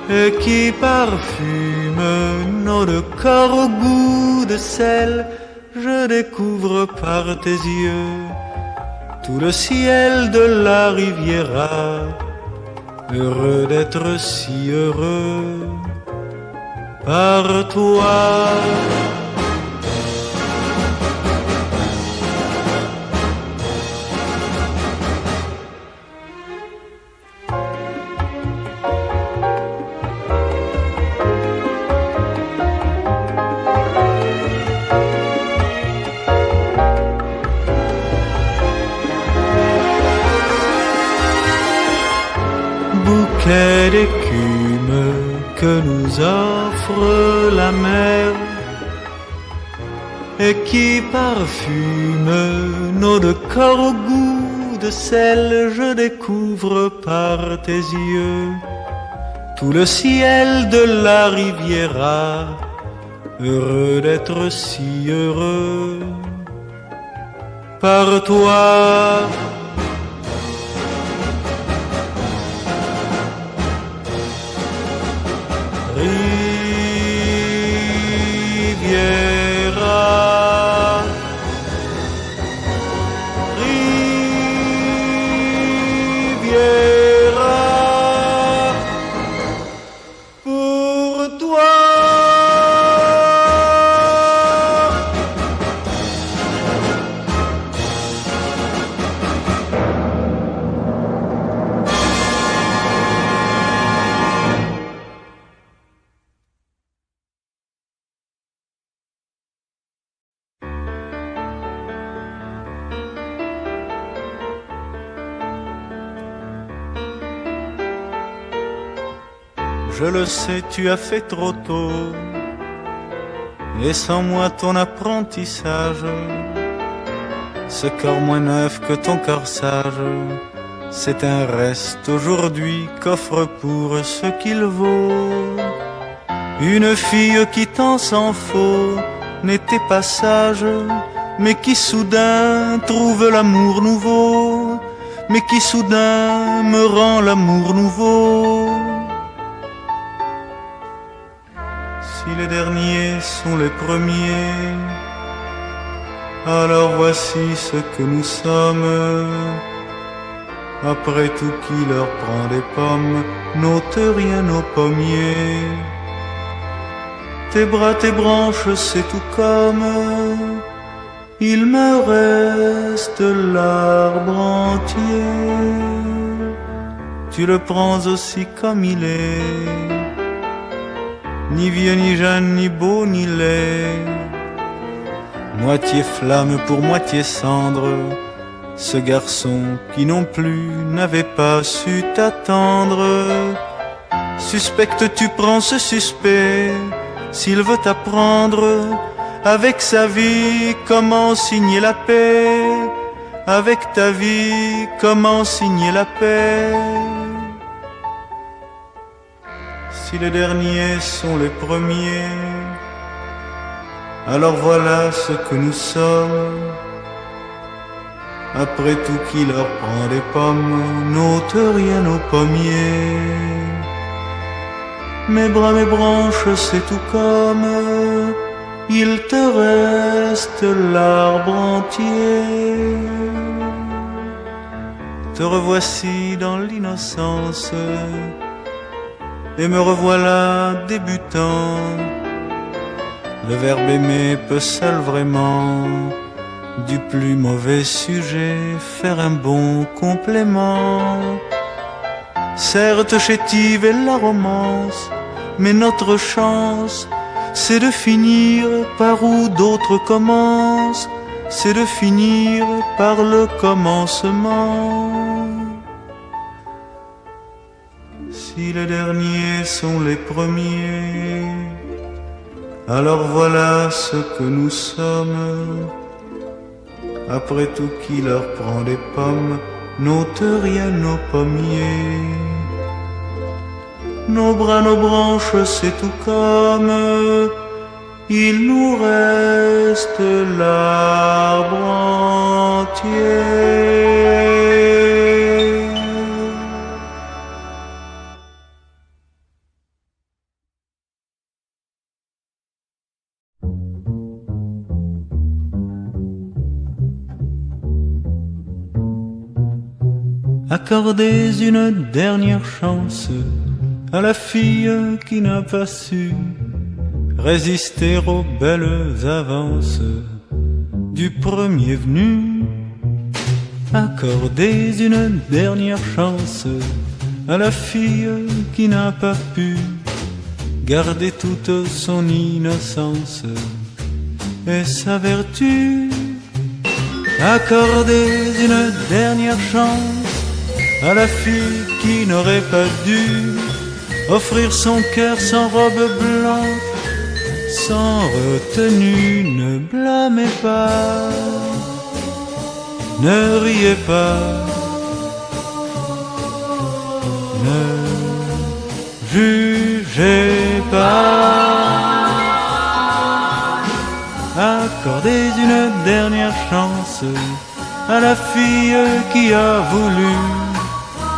et qui parfume nos deux corps au goût de sel. Je découvre par tes yeux tout le ciel de la Riviera, heureux d'être si heureux par toi. Bouquet d'écume que nous offre la mer et qui parfume nos deux corps au goût de sel. Je découvre par tes yeux tout le ciel de la Riviera, heureux d'être si heureux par toi. Riviera, Riviera, pour toi. Je le sais, tu as fait trop tôt, et sans moi ton apprentissage, ce corps moins neuf que ton corps sage, c'est un reste aujourd'hui qu'offre pour ce qu'il vaut. Une fille qui tant s'en faut n'était pas sage, mais qui soudain trouve l'amour nouveau, mais qui soudain me rend l'amour nouveau. Si les derniers sont les premiers, alors voici ce que nous sommes. Après tout, qui leur prend des pommes n'ôte rien aux pommiers. Tes bras, tes branches, c'est tout comme il me reste l'arbre entier. Tu le prends aussi comme il est, ni vieux, ni jeune, ni beau, ni laid. Moitié flamme pour moitié cendre, ce garçon qui non plus n'avait pas su t'attendre. Suspecte, tu prends ce suspect, s'il veut t'apprendre avec sa vie comment signer la paix. Avec ta vie, comment signer la paix? Si les derniers sont les premiers, alors voilà ce que nous sommes. Après tout, qui leur prend des pommes n'ôte rien aux pommiers. Mes bras, mes branches, c'est tout comme il te reste l'arbre entier. Te revoici dans l'innocence et me revoilà débutant. Le verbe aimer peut seul vraiment du plus mauvais sujet faire un bon complément. Certes, chétive est la romance, mais notre chance, c'est de finir par où d'autres commencent, c'est de finir par le commencement. Si les derniers sont les premiers, Alors voilà ce que nous sommes. Après tout, qui leur prend des pommes n'ôte rien nos pommiers. Nos bras, nos branches, c'est tout comme il nous reste l'arbre entier. Accordez une dernière chance à la fille qui n'a pas su résister aux belles avances du premier venu. Accordez une dernière chance à la fille qui n'a pas pu garder toute son innocence et sa vertu. Accordez une dernière chance à la fille qui n'aurait pas dû offrir son cœur sans robe blanche, sans retenue. Ne blâmez pas, ne riez pas, ne jugez pas. Accordez une dernière chance à la fille qui a voulu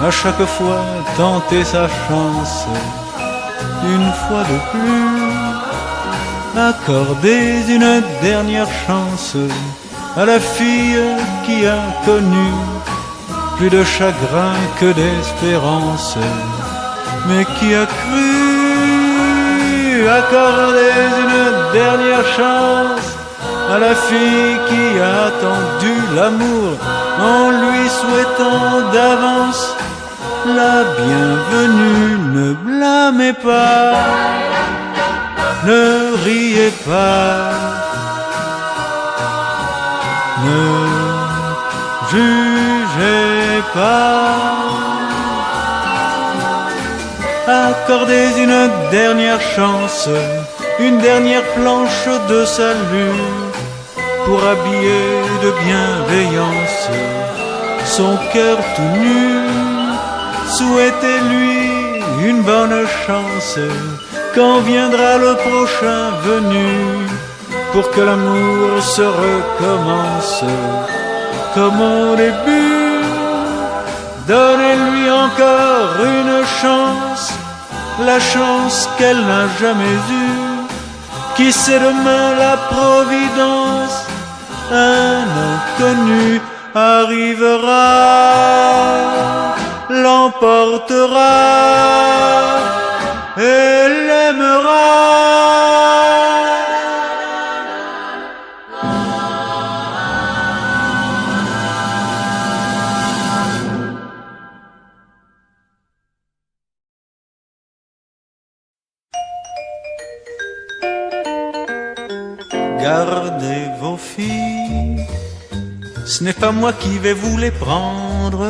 à chaque fois tenter sa chance une fois de plus. Accordez une dernière chance à la fille qui a connu plus de chagrin que d'espérance, mais qui a cru. Accordez une dernière chance à la fille qui a attendu l'amour en lui souhaitant d'avance la bienvenue. Ne blâmez pas, ne riez pas, ne jugez pas. Accordez une dernière chance, une dernière planche de salut pour habiller de bienveillance son cœur tout nu. Souhaitez-lui une bonne chance quand viendra le prochain venu, pour que l'amour se recommence comme au début. Donnez-lui encore une chance, la chance qu'elle n'a jamais eue. Qui sait demain la providence, un inconnu arrivera, l'emportera et l'aimera. Gardez vos filles, ce n'est pas moi qui vais vous les prendre.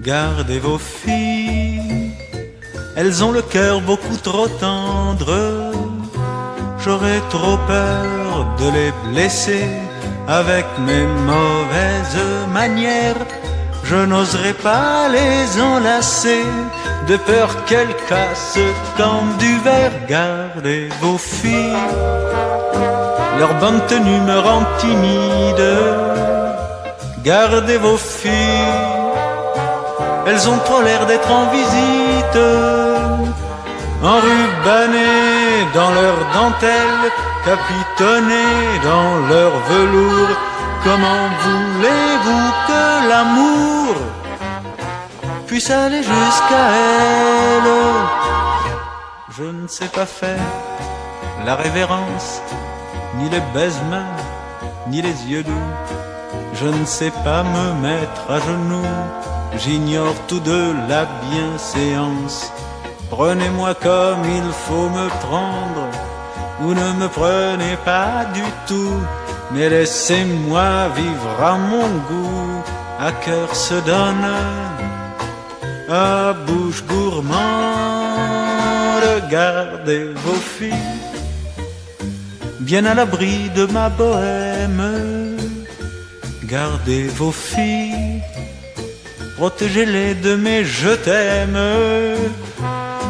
Gardez vos filles, elles ont le cœur beaucoup trop tendre. J'aurais trop peur de les blesser avec mes mauvaises manières. Je n'oserais pas les enlacer, de peur qu'elles cassent comme du verre. Gardez vos filles, leur bonne tenue me rend timide. Gardez vos filles, elles ont trop l'air d'être en visite, enrubannées dans leur dentelle, capitonnées dans leur velours. Comment voulez-vous que l'amour puisse aller jusqu'à elle? Je ne sais pas faire la révérence, ni les baise-mains, ni les yeux doux. Je ne sais pas me mettre à genoux, j'ignore tout de la bienséance. Prenez-moi comme il faut me prendre, ou ne me prenez pas du tout, mais laissez-moi vivre à mon goût. À cœur se donne, à bouche gourmande. Gardez vos filles, bien à l'abri de ma bohème. Gardez vos filles, protégez-les de mes je t'aime.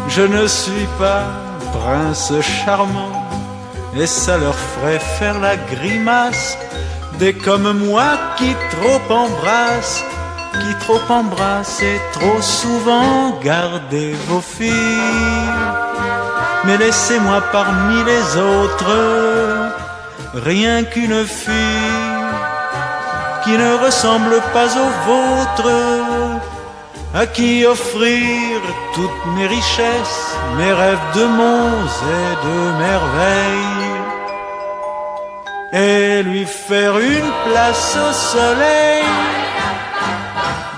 Je ne suis pas prince charmant, et ça leur ferait faire la grimace des comme moi qui trop embrassent, et trop souvent. Gardez vos filles, mais laissez-moi parmi les autres rien qu'une fille qui ne ressemble pas aux vôtres, à qui offrir toutes mes richesses, mes rêves de monts et de merveilles, et lui faire une place au soleil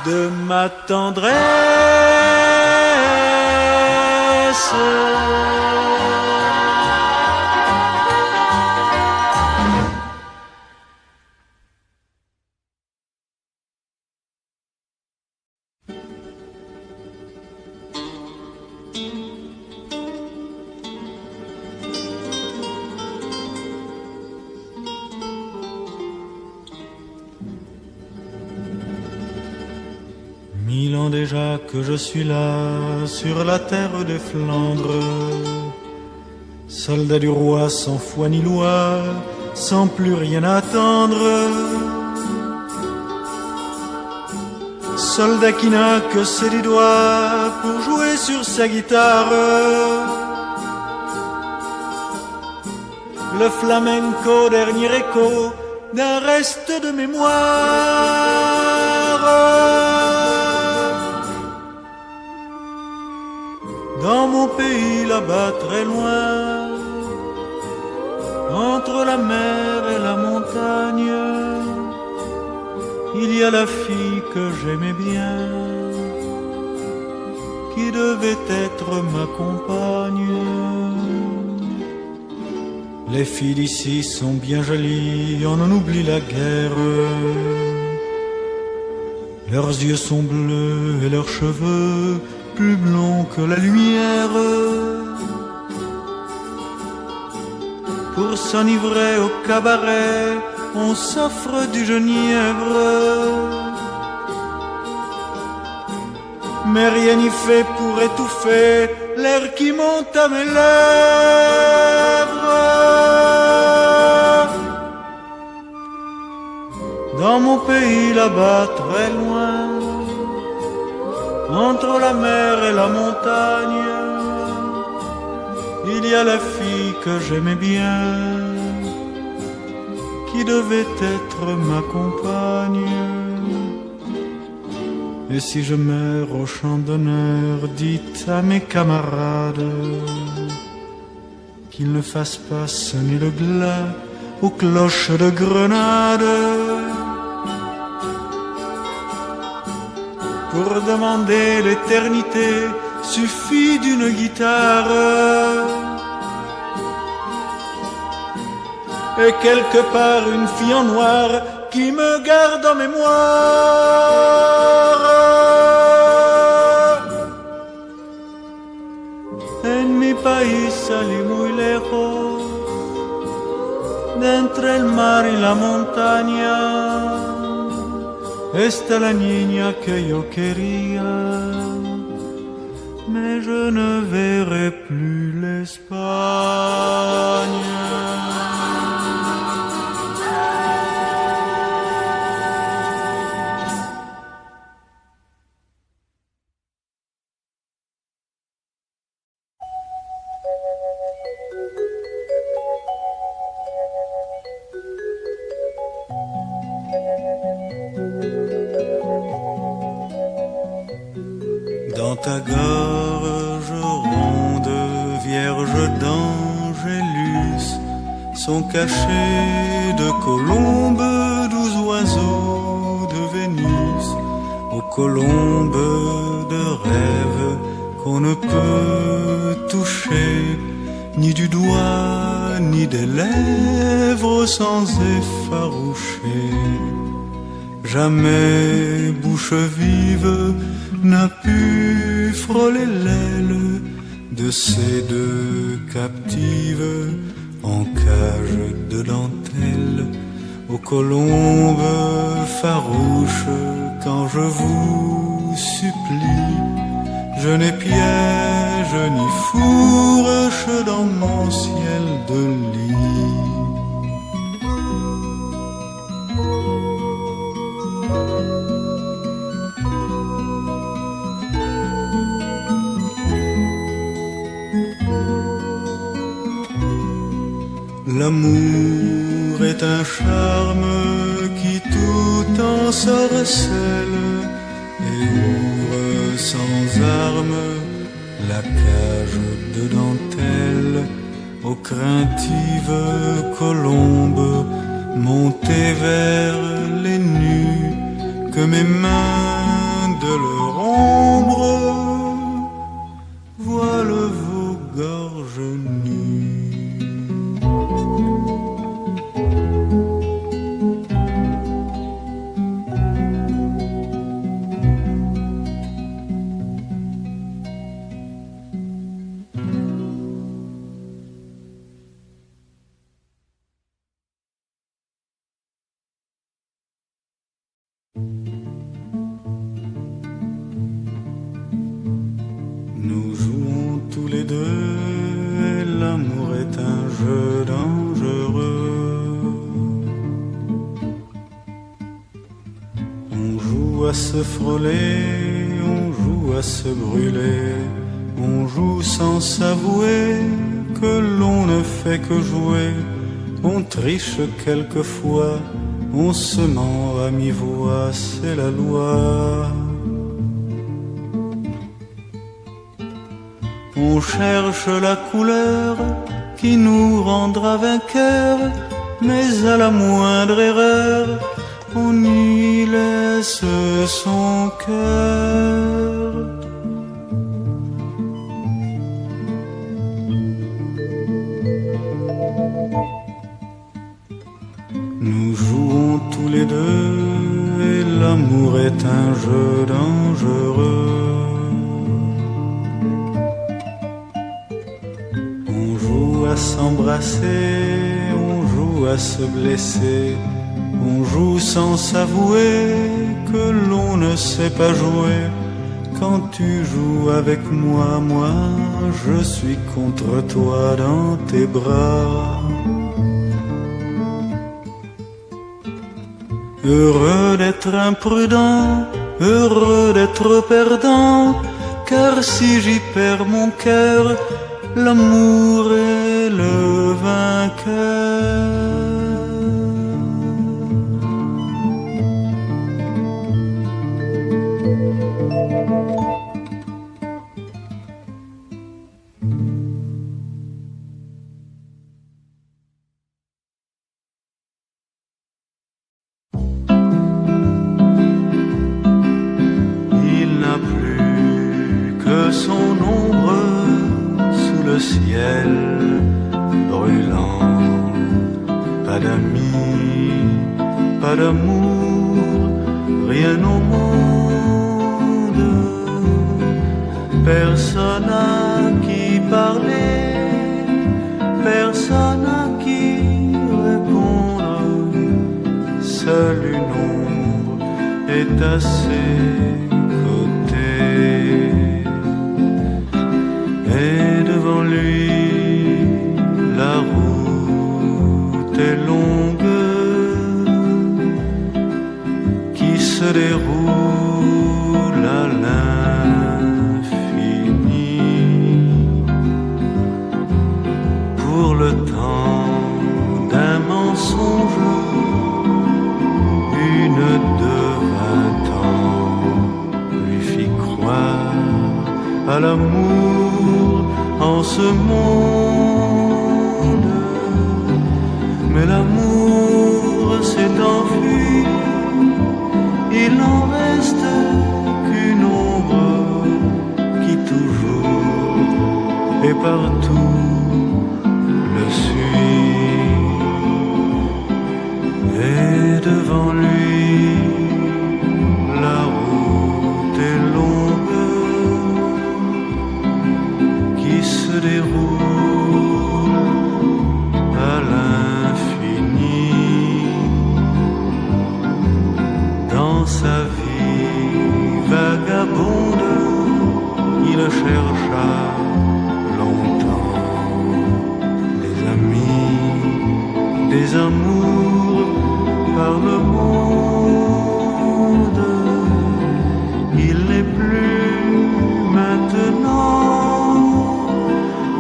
de ma tendresse. Mille ans déjà que je suis là, sur la terre des Flandres, soldat du roi sans foi ni loi, sans plus rien attendre. Soldat qui n'a que ses 10 doigts pour jouer sur sa guitare. Le flamenco, dernier écho d'un reste de mémoire. Dans mon pays là-bas très loin, entre la mer et la montagne, il y a la fille que j'aimais bien, qui devait être ma compagne. Les filles d'ici sont bien jolies, on en oublie la guerre. Leurs yeux sont bleus et leurs cheveux plus blonds que la lumière. Pour s'enivrer au cabaret, on s'offre du genièvre. Mais rien n'y fait pour étouffer l'air qui monte à mes lèvres. Dans mon pays là-bas très loin, entre la mer et la montagne, il y a la fille que j'aimais bien, qui devait être ma compagne. Et si je meurs au champ d'honneur, dites à mes camarades qu'ils ne fassent pas sonner le glas aux cloches de Grenade. Pour demander l'éternité, suffit d'une guitare. Et quelque part une fille en noir qui me garde en mémoire. En mi país salí muy lejos, de entre el mar y la montaña, está la niña que yo quería, mais je ne verrai plus l'Espagne. Dans ta gorge ronde, vierge d'Angélus, sont cachés de colombes, 12 oiseaux de Vénus, aux colombes de rêve qu'on ne peut toucher, ni du doigt, ni des lèvres sans effaroucher. Jamais bouche vive n'a pu frôler l'aile de ces 2 captives en cage de dentelle, aux colombes farouches, quand je vous supplie, je n'ai piège ni fourche dans mon ciel de lit. L'amour est un charme qui tout ensorcelle et ouvre sans armes la cage de dentelle aux craintives colombes montées vers les nues que mes mains de leur ombre voilent vos gorges nues. Nous jouons tous les deux et l'amour est un jeu dangereux. On joue à se frôler, on joue à se brûler, on joue sans s'avouer que l'on ne fait que jouer. On triche quelquefois, on se ment à mi-voix, c'est la loi. On cherche la couleur qui nous rendra vainqueurs, mais à la moindre erreur, on y laisse son cœur. Nous jouons tous les deux et l'amour est un jeu dangereux. À s'embrasser, on joue à se blesser, on joue sans s'avouer que l'on ne sait pas jouer. Quand tu joues avec moi, moi je suis contre toi dans tes bras. Heureux d'être imprudent, heureux d'être perdant, car si j'y perds mon cœur, l'amour est le vainqueur. Il n'a plus que son ombre sous le ciel brûlant, pas d'amis, pas d'amour, rien au monde, personne à qui parler, personne à qui répondre, seule une ombre est à ses côtés. Et devant lui, la route est longue qui se déroule à l'infini. Pour le temps d'un mensonge, une de 20 ans lui fit croire à l'amour en ce monde, mais l'amour s'est enfui, il n'en reste qu'une ombre qui toujours et partout le suit, et devant lui la route est longue qui se déroule des amours par le monde. Il n'est plus maintenant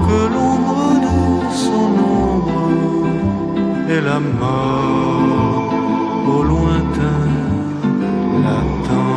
que l'ombre de son ombre et la mort au lointain l'attend.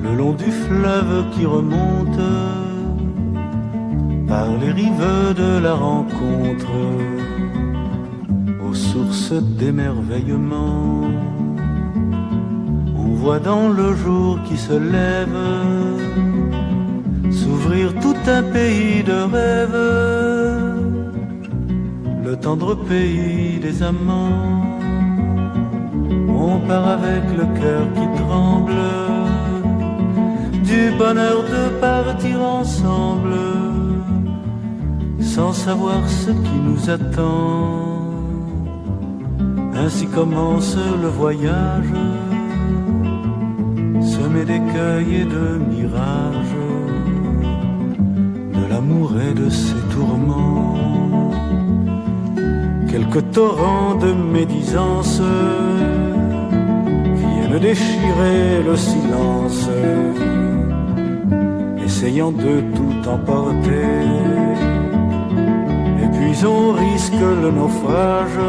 Le long du fleuve qui remonte par les rives de la rencontre, aux sources d'émerveillement, on voit dans le jour qui se lève s'ouvrir tout un pays de rêves, le tendre pays des amants. On part avec le cœur qui tremble du bonheur de partir ensemble, sans savoir ce qui nous attend. Ainsi commence le voyage, semé d'écueils et de mirages, de l'amour et de ses tourments. Quelques torrents de médisance viennent déchirer le silence, essayant de tout emporter. Et puis on risque le naufrage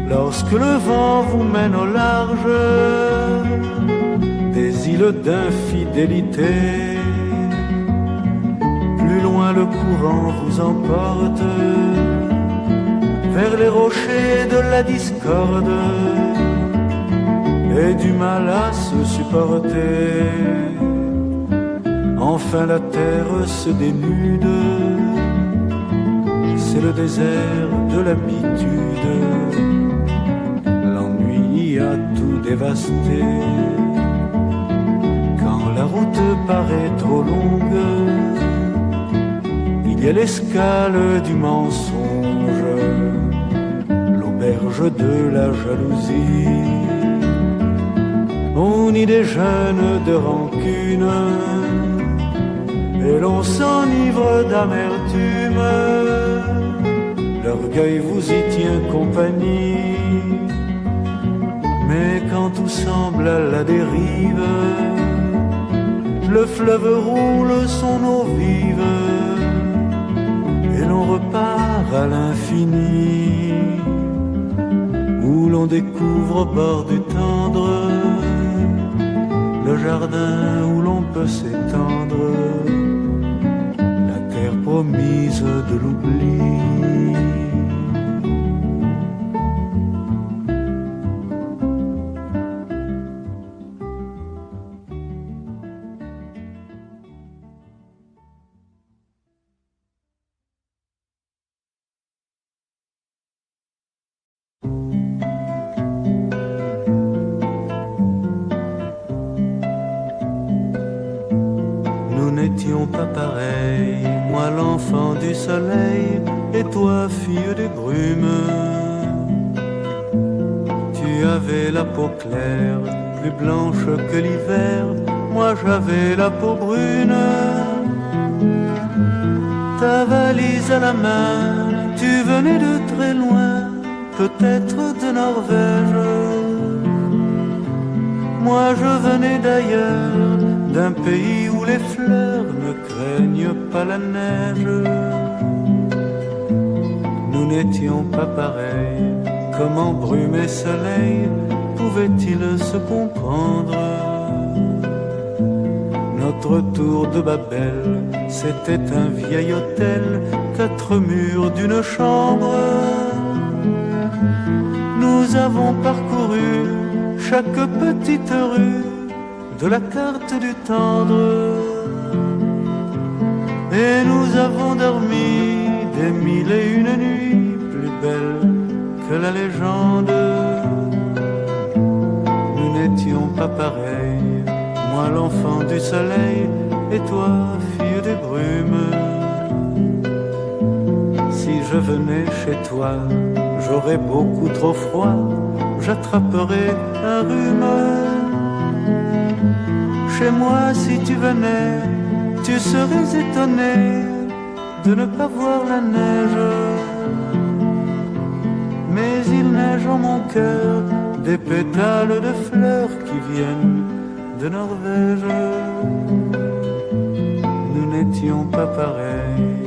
lorsque le vent vous mène au large des îles d'infidélité. Plus loin le courant vous emporte vers les rochers de la discorde et du mal à se supporter. Enfin la terre se dénude, c'est le désert de l'habitude. L'ennui a tout dévasté. Quand la route paraît trop longue, il y a l'escale du mensonge, l'auberge de la jalousie. On y déjeune de rancune et l'on s'enivre d'amertume. L'orgueil vous y tient compagnie, mais quand tout semble à la dérive, le fleuve roule son eau vive et l'on repart à l'infini, où l'on découvre au bord du tendre le jardin où l'on peut s'étendre, la terre promise de l'oubli. N'étions pas pareils, moi l'enfant du soleil et toi fille des brumes. Tu avais la peau claire, plus blanche que l'hiver, moi j'avais la peau brune. Ta valise à la main, tu venais de très loin, peut-être de Norvège. Moi je venais d'ailleurs, d'un pays où les fleurs ne craignent pas la neige. Nous n'étions pas pareils, comment brume et soleil pouvaient-ils se comprendre? Notre tour de Babel, c'était un vieil hôtel, 4 murs d'une chambre. Nous nous avons parcouru chaque petite rue de la carte du tendre, et nous avons dormi des mille et une nuits plus belles que la légende. Nous n'étions pas pareils, moi l'enfant du soleil et toi fille des brumes. Si je venais chez toi, j'aurais beaucoup trop froid, j'attraperais un rhume. Chez moi, si tu venais, tu serais étonné de ne pas voir la neige. Mais il neige en mon cœur des pétales de fleurs qui viennent de Norvège. Nous n'étions pas pareils,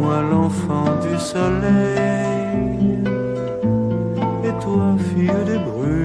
moi l'enfant du soleil et toi fille des brumes.